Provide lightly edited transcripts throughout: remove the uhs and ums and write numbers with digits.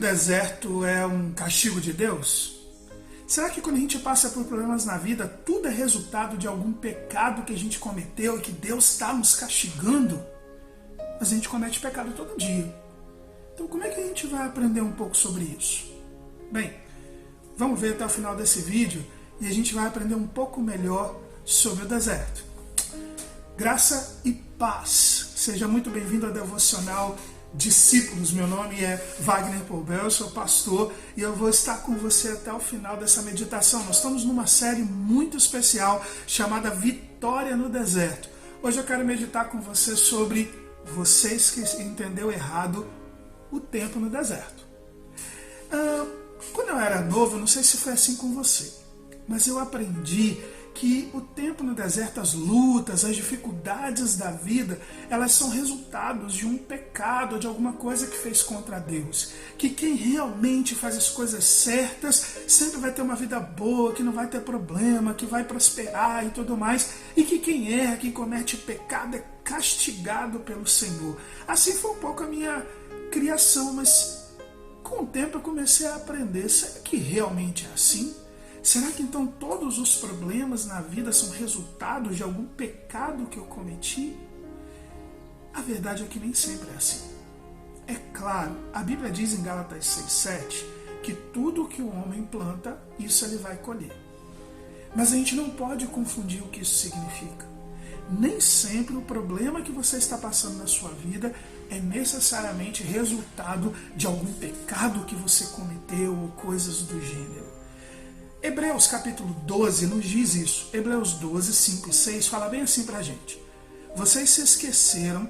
deserto é um castigo de Deus? Será que quando a gente passa por problemas na vida, tudo é resultado de algum pecado que a gente cometeu e que Deus está nos castigando? Mas a gente comete pecado todo dia. Então como é que a gente vai aprender um pouco sobre isso? Bem, vamos ver até o final desse vídeo e a gente vai aprender um pouco melhor sobre o deserto. Graça e paz. Seja muito bem-vindo ao Devocional Discípulos. Meu nome é Wagner Poubel, eu sou pastor e eu vou estar com você até o final dessa meditação. Nós estamos numa série muito especial chamada Vitória no Deserto. Hoje eu quero meditar com você sobre vocês que entendeu errado o tempo no deserto. Quando eu era novo, não sei se foi assim com você, mas eu aprendi que o tempo no deserto, as lutas, as dificuldades da vida, elas são resultados de um pecado, de alguma coisa que fez contra Deus. Que quem realmente faz as coisas certas sempre vai ter uma vida boa, que não vai ter problema, que vai prosperar e tudo mais. E que quem erra, quem comete pecado é castigado pelo Senhor. Assim foi um pouco a minha criação, mas com o tempo eu comecei a aprender, será que realmente é assim? Será que então todos os problemas na vida são resultados de algum pecado que eu cometi? A verdade é que nem sempre é assim. É claro, a Bíblia diz em Gálatas 6,7 que tudo que o homem planta, isso ele vai colher. Mas a gente não pode confundir o que isso significa. Nem sempre o problema que você está passando na sua vida é necessariamente resultado de algum pecado que você cometeu ou coisas do gênero. Hebreus capítulo 12 nos diz isso. Hebreus 12, 5 e 6 fala bem assim pra gente. Vocês se esqueceram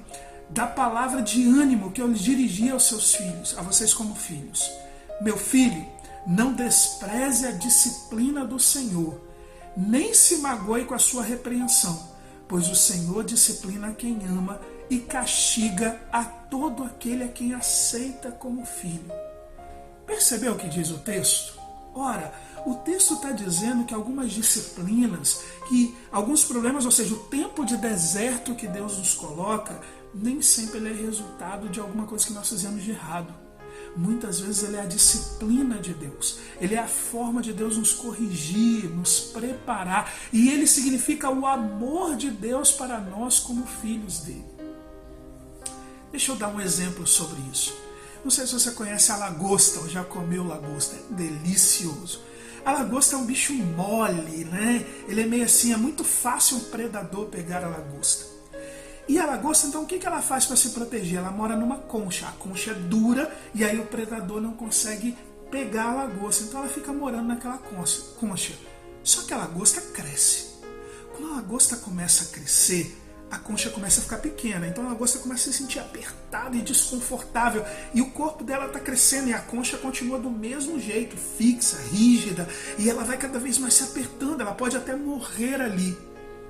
da palavra de ânimo que eu lhes dirigi aos seus filhos, a vocês como filhos. Meu filho, não despreze a disciplina do Senhor, nem se magoe com a sua repreensão, pois o Senhor disciplina quem ama e castiga a todo aquele a quem aceita como filho. Percebeu o que diz o texto? Ora, o texto está dizendo que algumas disciplinas, que alguns problemas, ou seja, o tempo de deserto que Deus nos coloca, nem sempre ele é resultado de alguma coisa que nós fizemos de errado. Muitas vezes ele é a disciplina de Deus, ele é a forma de Deus nos corrigir, nos preparar, e ele significa o amor de Deus para nós como filhos dele. Deixa eu dar um exemplo sobre isso. Não sei se você conhece a lagosta ou já comeu lagosta, é delicioso. A lagosta é um bicho mole, né? Ele é meio assim, é muito fácil um predador pegar a lagosta. E a lagosta, então, o que ela faz para se proteger? Ela mora numa concha, a concha é dura e aí o predador não consegue pegar a lagosta, então ela fica morando naquela concha. Só que a lagosta cresce. Quando a lagosta começa a crescer, a concha começa a ficar pequena, então a lagosta começa a se sentir apertada e desconfortável, e o corpo dela está crescendo e a concha continua do mesmo jeito, fixa, rígida, e ela vai cada vez mais se apertando, ela pode até morrer ali.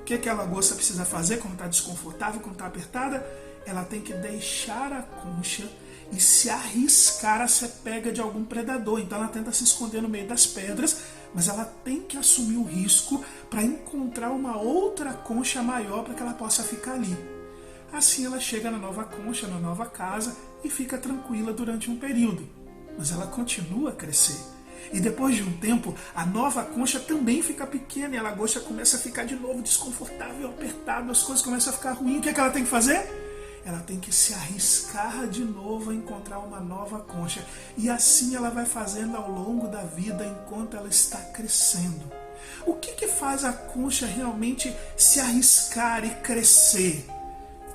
O que a lagosta precisa fazer quando está desconfortável, quando está apertada? Ela tem que deixar a concha e se arriscar a ser pega de algum predador. Então ela tenta se esconder no meio das pedras, mas ela tem que assumir o risco para encontrar uma outra concha maior para que ela possa ficar ali. Assim ela chega na nova concha, na nova casa e fica tranquila durante um período. Mas ela continua a crescer. E depois de um tempo, a nova concha também fica pequena e a lagosta começa a ficar de novo desconfortável, apertada, as coisas começam a ficar ruins. O que ela tem que fazer? Ela tem que se arriscar de novo a encontrar uma nova concha. E assim ela vai fazendo ao longo da vida enquanto ela está crescendo. O que faz a concha realmente se arriscar e crescer?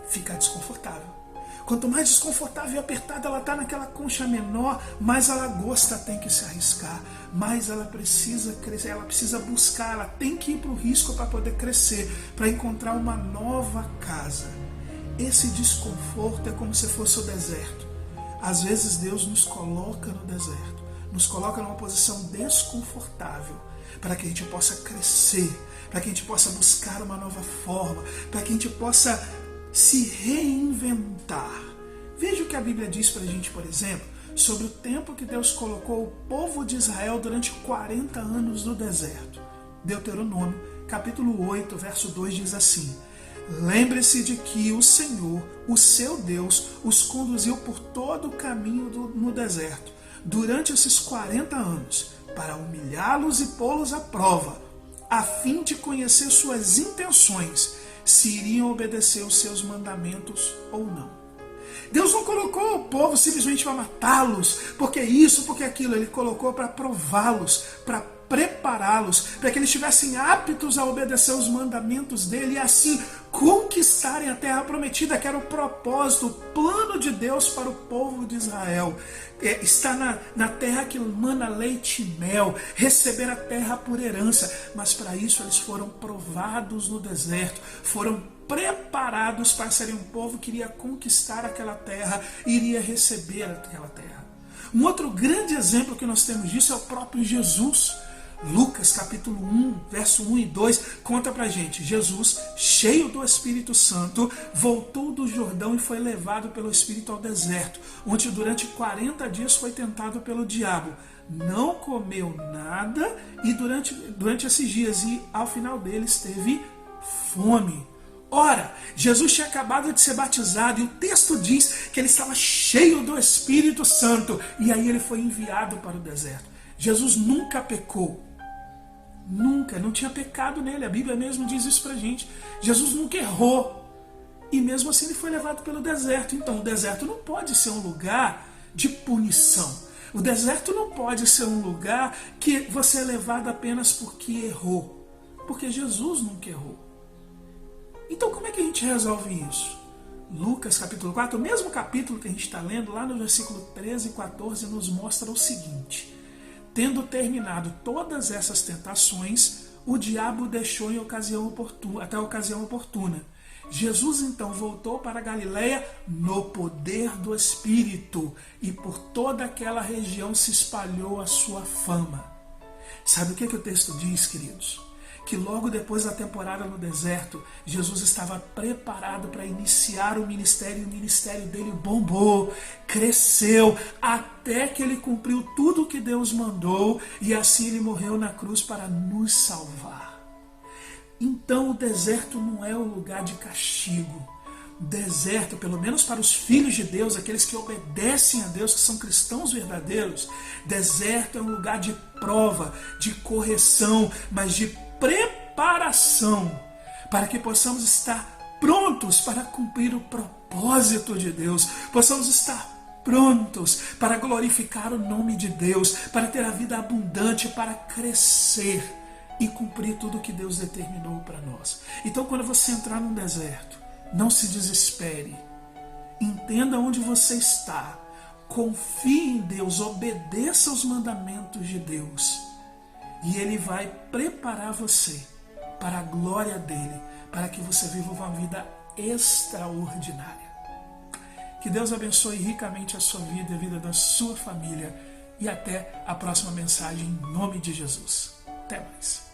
Ficar desconfortável. Quanto mais desconfortável e apertada ela está naquela concha menor, mais a lagosta tem que se arriscar, mais ela precisa crescer, ela precisa buscar, ela tem que ir para o risco para poder crescer, para encontrar uma nova casa. Esse desconforto é como se fosse o deserto. Às vezes Deus nos coloca no deserto, nos coloca numa posição desconfortável, para que a gente possa crescer, para que a gente possa buscar uma nova forma, para que a gente possa se reinventar. Veja o que a Bíblia diz para a gente, por exemplo, sobre o tempo que Deus colocou o povo de Israel durante 40 anos no deserto. Deuteronômio, capítulo 8, verso 2 diz assim: Lembre-se de que o Senhor, o seu Deus, os conduziu por todo o caminho no deserto, durante esses 40 anos para humilhá-los e pô-los à prova, a fim de conhecer suas intenções, se iriam obedecer os seus mandamentos ou não. Deus não colocou o povo simplesmente para matá-los, porque isso, porque aquilo. Ele colocou para prová-los, para prepará-los, para que eles estivessem aptos a obedecer os mandamentos dele e assim conquistarem a terra prometida, que era o propósito, o plano de Deus para o povo de Israel. Estar na terra que mana leite e mel, receber a terra por herança. Mas para isso eles foram provados no deserto, foram preparados para serem um povo que iria conquistar aquela terra, iria receber aquela terra. Um outro grande exemplo que nós temos disso é o próprio Jesus. Lucas capítulo 1, verso 1 e 2, conta pra gente. Jesus, cheio do Espírito Santo, voltou do Jordão e foi levado pelo Espírito ao deserto, onde durante 40 dias foi tentado pelo diabo. Não comeu nada e durante esses dias, e ao final deles teve fome. Ora, Jesus tinha acabado de ser batizado e o texto diz que ele estava cheio do Espírito Santo, e aí ele foi enviado para o deserto. Jesus nunca pecou. Nunca, não tinha pecado nele, a Bíblia mesmo diz isso pra gente. Jesus nunca errou, e mesmo assim ele foi levado pelo deserto. Então o deserto não pode ser um lugar de punição. O deserto não pode ser um lugar que você é levado apenas porque errou, porque Jesus nunca errou. Então como é que a gente resolve isso? Lucas capítulo 4, o mesmo capítulo que a gente está lendo, lá no versículo 13 e 14, nos mostra o seguinte: tendo terminado todas essas tentações, o diabo deixou até a ocasião oportuna. Jesus então voltou para a Galileia no poder do Espírito, e por toda aquela região se espalhou a sua fama. Sabe o que o texto diz, queridos? Que logo depois da temporada no deserto, Jesus estava preparado para iniciar o ministério, e o ministério dele bombou, cresceu, até que ele cumpriu tudo o que Deus mandou, e assim ele morreu na cruz para nos salvar. Então o deserto não é o lugar de castigo. Deserto, pelo menos para os filhos de Deus, aqueles que obedecem a Deus, que são cristãos verdadeiros, deserto é um lugar de prova, de correção, mas de preparação, para que possamos estar prontos para cumprir o propósito de Deus, possamos estar prontos para glorificar o nome de Deus, para ter a vida abundante, para crescer e cumprir tudo o que Deus determinou para nós. Então, quando você entrar num deserto, não se desespere, entenda onde você está, confie em Deus, obedeça os mandamentos de Deus, e Ele vai preparar você para a glória dEle, para que você viva uma vida extraordinária. Que Deus abençoe ricamente a sua vida e a vida da sua família, e até a próxima mensagem em nome de Jesus. Até mais.